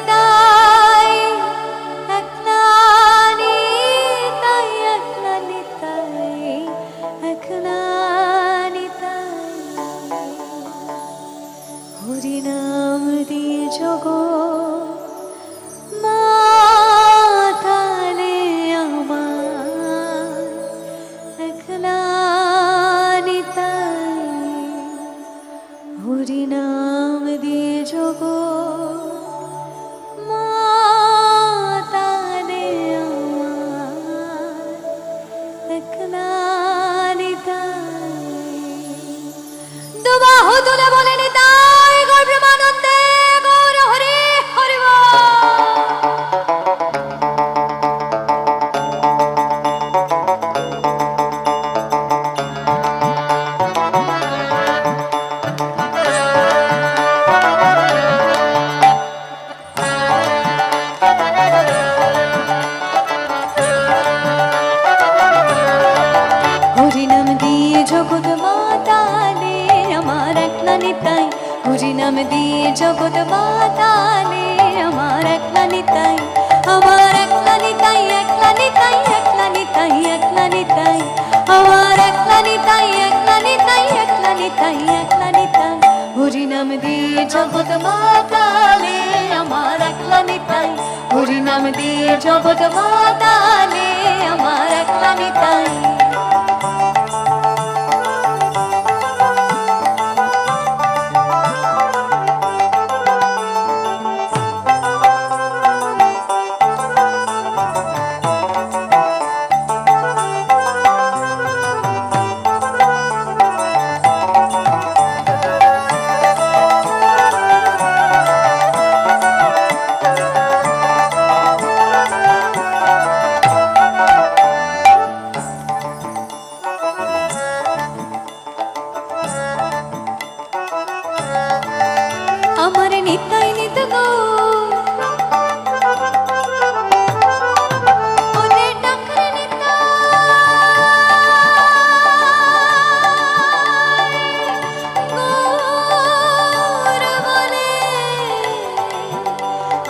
নিতাই একলা নিতাই একলা নিতাই একলা নিতাই হরি নাম দিয়ে জগৎ মাতালে আমার একলা নিতাই হরি নাম দিয়ে জগৎ মাতালে আমার একলা নিতাই দুবাহু তুলে বলে নিতাই গৌর প্রেমানন্দে গৌর হরি হরি বল। হরি নাম দিয়ে জগৎ মাতালে আমার একলা নিতাই হরি নাম দিয়ে জগৎ মাতালে আমার একলা নিতাই আমার একলা নিতাই একলা নিতাই একলা নিতাই একলা নিতাই আমার একলা নিতাই একলা নিতাই একলা নিতাই একলা নিতাই হরি নাম দিয়ে জগৎ মাতালে আমার একলা নিতাই হরি নাম দিয়ে জগৎ মাতালে আমার একলা নিতাই আমার নিতাই নিত গো ওরে ডাকরে নিতাই গৌর বলে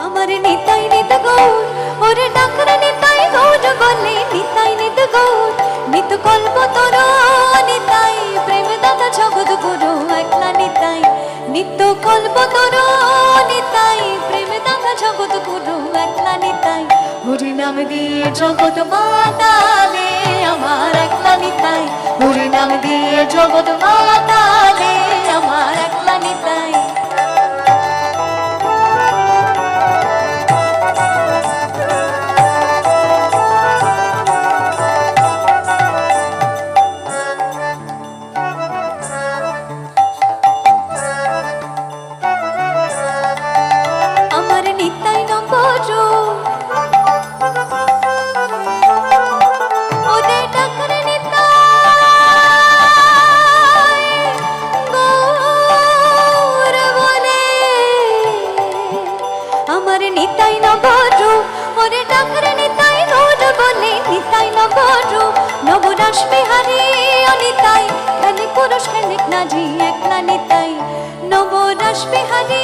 আমার নিতাই নিত গৌর ওরে ডাকরে নিতাই গৌর বলে নিতাই নিত গৌর নিত কল্প তোর নিতাই প্রেম দাতা জগৎ গুরু একলা নিতাই নিত্য কল্প তোর নিতাই প্রেম দাতা জগৎ গুরু একলা নিতাই হরি নাম দিয়ে জগৎ মাতালে আমার একলা নিতাই হরি নাম দিয়ে জগৎ মাতালে আমার একলা নিতাই আমার নিতাই নম্বর ওদের ডাকরে নিতাই গৌর বলে আমার নিতাই নম্বর ওরে ডাকরে নিতাই গৌর বলে নিতাই নম্বর নবরাস বিহারী অনিতাই খালি পুরুষ খানিক নারী একলা নিতাই নবরাস বিহারী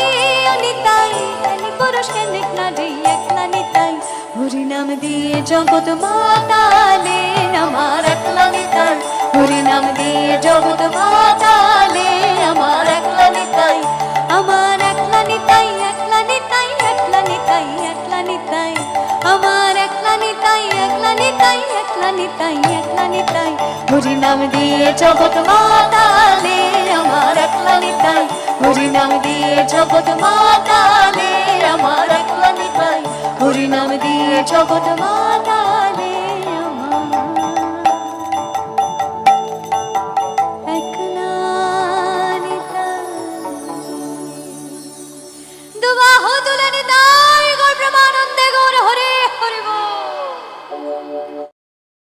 অনিতাই খালি পুরুষ খানিক নারী একলা নিতাই হরি নাম দিয়ে জগৎ মাতালে আমার একলা নিতাই হরি নাম দিয়ে জগৎ মাতালে আমার একলা নিতাই আমার একলা নিতাই একলা নিতাই একলা নিতাই একলা নিতাই আমার একলা নিতাই একলা নিতাই একলা নিতাই একলা নিতাই হরি নাম দিয়ে জগৎ মাতালে আমার একলা নিতাই হরি নাম দিয়ে জগৎ মাতালে আমার একলা নিতাই হরি নাম দিয়ে জগৎ মাতালে